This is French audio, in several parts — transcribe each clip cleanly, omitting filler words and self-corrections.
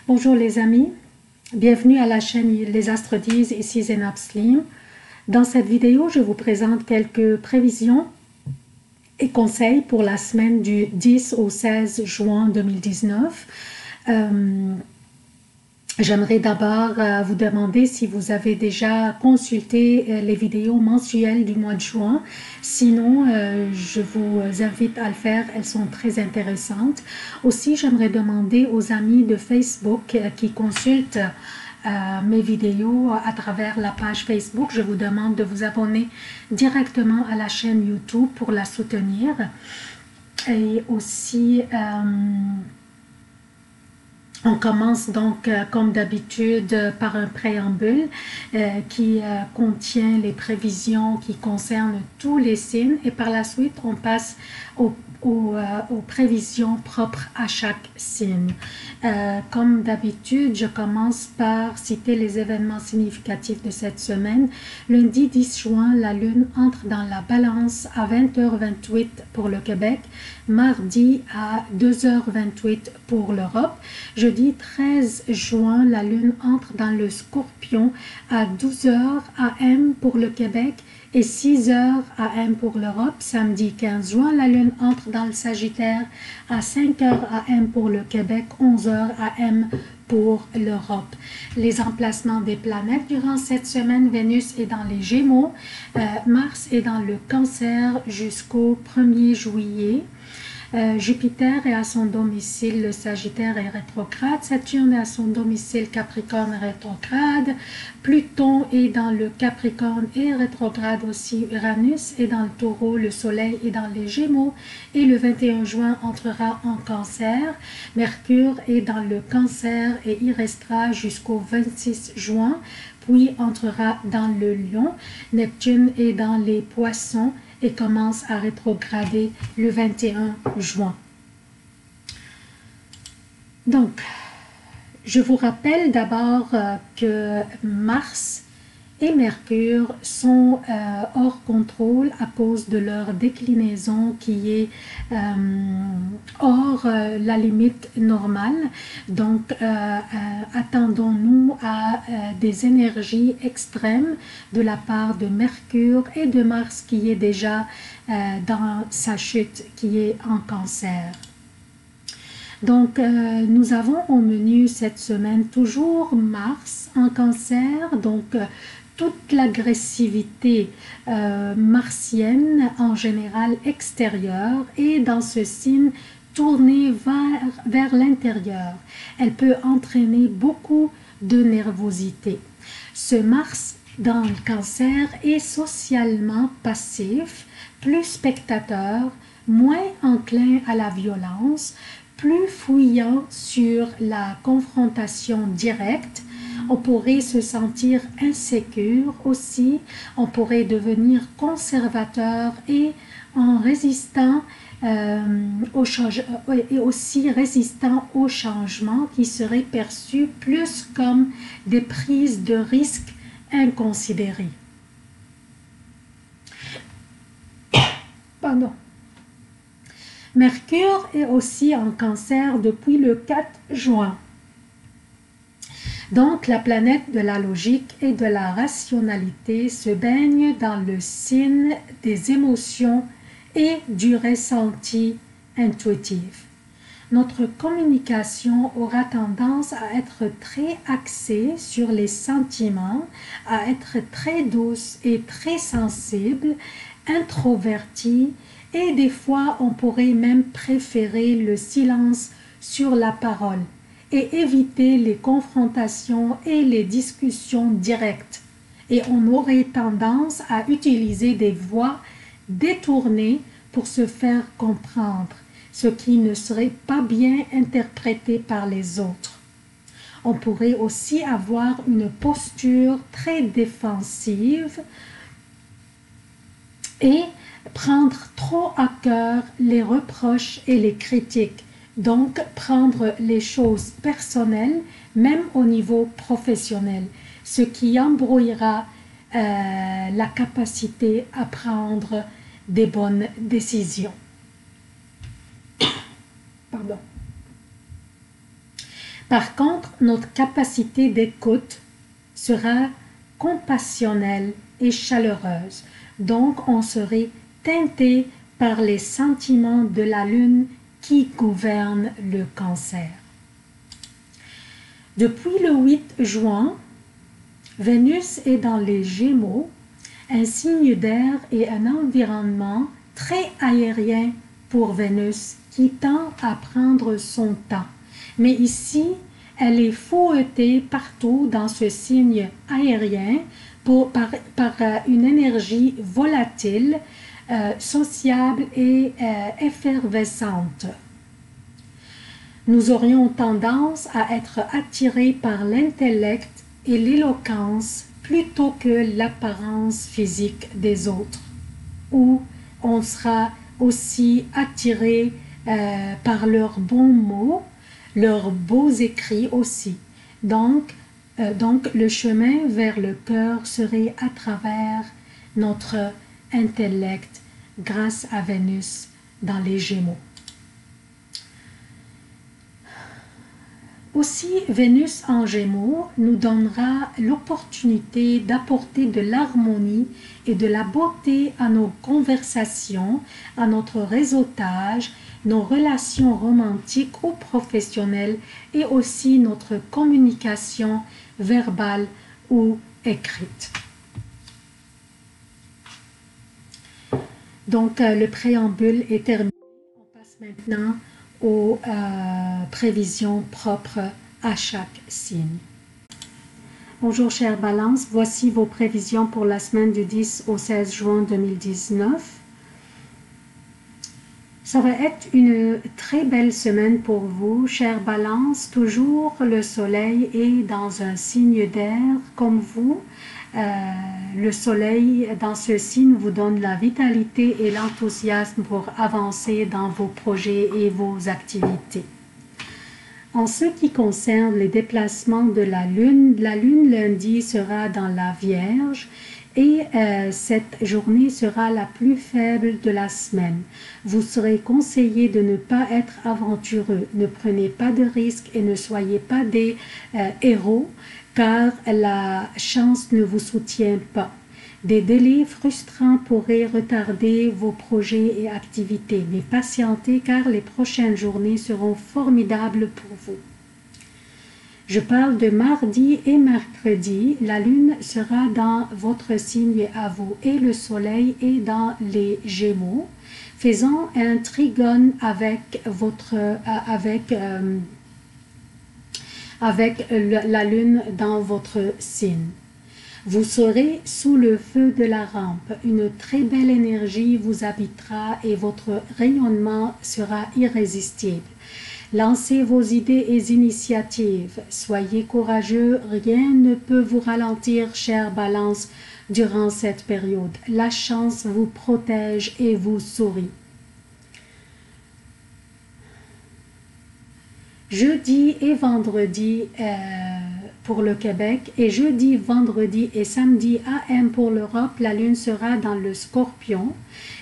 Bonjour les amis, bienvenue à la chaîne Les Astres disent, ici Zénab Slim. Dans cette vidéo, je vous présente quelques prévisions et conseils pour la semaine du 10 au 16 juin 2019. J'aimerais d'abord vous demander si vous avez déjà consulté les vidéos mensuelles du mois de juin. Sinon, je vous invite à le faire, elles sont très intéressantes. Aussi, j'aimerais demander aux amis de Facebook qui consultent mes vidéos à travers la page Facebook. Je vous demande de vous abonner directement à la chaîne YouTube pour la soutenir. Et aussi... on commence donc comme d'habitude par un préambule qui contient les prévisions qui concernent tous les signes et par la suite on passe aux prévisions propres à chaque signe. Comme d'habitude, je commence par citer les événements significatifs de cette semaine. Lundi 10 juin, la Lune entre dans la Balance à 20h28 pour le Québec, mardi à 2h28 pour l'Europe. Jeudi 13 juin, la Lune entre dans le Scorpion à 12h AM pour le Québec et 6h AM pour l'Europe. Samedi 15 juin, la Lune entre dans le Sagittaire à 5h AM pour le Québec, 11h AM pour l'Europe. Les emplacements des planètes durant cette semaine: Vénus est dans les Gémeaux, Mars est dans le Cancer jusqu'au 1er juillet. Jupiter est à son domicile, le Sagittaire est rétrograde, Saturne est à son domicile, Capricorne est rétrograde, Pluton est dans le Capricorne et rétrograde aussi, Uranus est dans le Taureau, le Soleil est dans les Gémeaux et le 21 juin entrera en Cancer, Mercure est dans le Cancer et y restera jusqu'au 26 juin, puis entrera dans le Lion, Neptune est dans les Poissons et commence à rétrograder le 21 juin. Donc, je vous rappelle d'abord que Mars et Mercure sont hors contrôle à cause de leur déclinaison qui est hors la limite normale. Donc, attendons-nous à des énergies extrêmes de la part de Mercure et de Mars qui est déjà dans sa chute, qui est en Cancer. Donc, nous avons au menu cette semaine toujours Mars en Cancer, donc toute l'agressivité martienne en général extérieure et dans ce signe tournée vers l'intérieur. Elle peut entraîner beaucoup de nervosité. Ce Mars dans le Cancer est socialement passif, plus spectateur, moins enclin à la violence, plus fouillant sur la confrontation directe. On pourrait se sentir insécure aussi, on pourrait devenir conservateur et en résistant et aussi résistant au changement qui serait perçu plus comme des prises de risques inconsidérées. Pardon. Mercure est aussi en Cancer depuis le 4 juin. Donc, la planète de la logique et de la rationalité se baigne dans le signe des émotions et du ressenti intuitif. Notre communication aura tendance à être très axée sur les sentiments, à être très douce et très sensible, introvertie, et des fois on pourrait même préférer le silence sur la parole et éviter les confrontations et les discussions directes. Et on aurait tendance à utiliser des voies détournées pour se faire comprendre, ce qui ne serait pas bien interprété par les autres. On pourrait aussi avoir une posture très défensive et prendre trop à cœur les reproches et les critiques. Donc, prendre les choses personnelles, même au niveau professionnel, ce qui embrouillera la capacité à prendre des bonnes décisions. Pardon. Par contre, notre capacité d'écoute sera compassionnelle et chaleureuse. Donc, on serait teinté par les sentiments de la lune qui gouverne le cancer. Depuis le 8 juin, Vénus est dans les Gémeaux, un signe d'air et un environnement très aérien pour Vénus qui tend à prendre son temps. Mais ici, elle est fouettée partout dans ce signe aérien par une énergie volatile, sociable et effervescente. Nous aurions tendance à être attirés par l'intellect et l'éloquence plutôt que l'apparence physique des autres, ou on sera aussi attiré par leurs bons mots, leurs beaux écrits aussi. Donc le chemin vers le cœur serait à travers notre intellect grâce à Vénus dans les Gémeaux. Aussi, Vénus en Gémeaux nous donnera l'opportunité d'apporter de l'harmonie et de la beauté à nos conversations, à notre réseautage, nos relations romantiques ou professionnelles et aussi notre communication verbale ou écrite. Donc, le préambule est terminé. On passe maintenant aux prévisions propres à chaque signe. Bonjour chère Balance, voici vos prévisions pour la semaine du 10 au 16 juin 2019. Ça va être une très belle semaine pour vous, chère Balance. Toujours le soleil est dans un signe d'air comme vous. Le soleil dans ce signe vous donne la vitalité et l'enthousiasme pour avancer dans vos projets et vos activités. En ce qui concerne les déplacements de la lune lundi sera dans la Vierge et cette journée sera la plus faible de la semaine. Vous serez conseillé de ne pas être aventureux, ne prenez pas de risques et ne soyez pas des héros, car la chance ne vous soutient pas. Des délais frustrants pourraient retarder vos projets et activités, mais patientez car les prochaines journées seront formidables pour vous. Je parle de mardi et mercredi, la lune sera dans votre signe à vous et le soleil est dans les Gémeaux, faisant un trigone avec la lune dans votre signe. Vous serez sous le feu de la rampe. Une très belle énergie vous habitera et votre rayonnement sera irrésistible. Lancez vos idées et initiatives. Soyez courageux, rien ne peut vous ralentir, chère Balance, durant cette période. La chance vous protège et vous sourit. Jeudi et vendredi pour le Québec et jeudi, vendredi et samedi AM pour l'Europe, la lune sera dans le Scorpion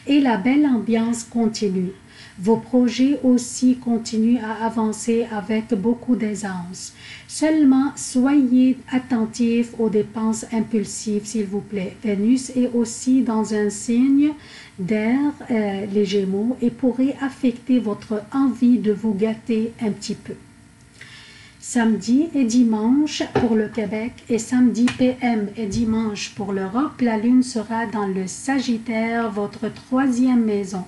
et la belle ambiance continue. Vos projets aussi continuent à avancer avec beaucoup d'aisance. Seulement, soyez attentifs aux dépenses impulsives, s'il vous plaît. Vénus est aussi dans un signe d'air, les Gémeaux, et pourrait affecter votre envie de vous gâter un petit peu. Samedi et dimanche pour le Québec et samedi PM et dimanche pour l'Europe, la lune sera dans le Sagittaire, votre troisième maison.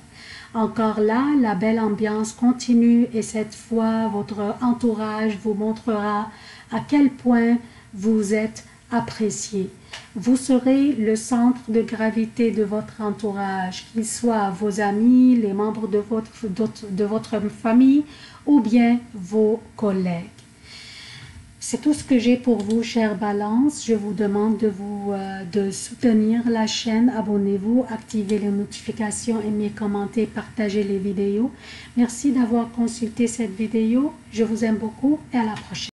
Encore là, la belle ambiance continue et cette fois, votre entourage vous montrera à quel point vous êtes apprécié. Vous serez le centre de gravité de votre entourage, qu'ils soient vos amis, les membres de votre famille ou bien vos collègues. C'est tout ce que j'ai pour vous, chère Balance. Je vous demande de soutenir la chaîne. Abonnez-vous, activez les notifications, aimez, commentez, partagez les vidéos. Merci d'avoir consulté cette vidéo. Je vous aime beaucoup et à la prochaine.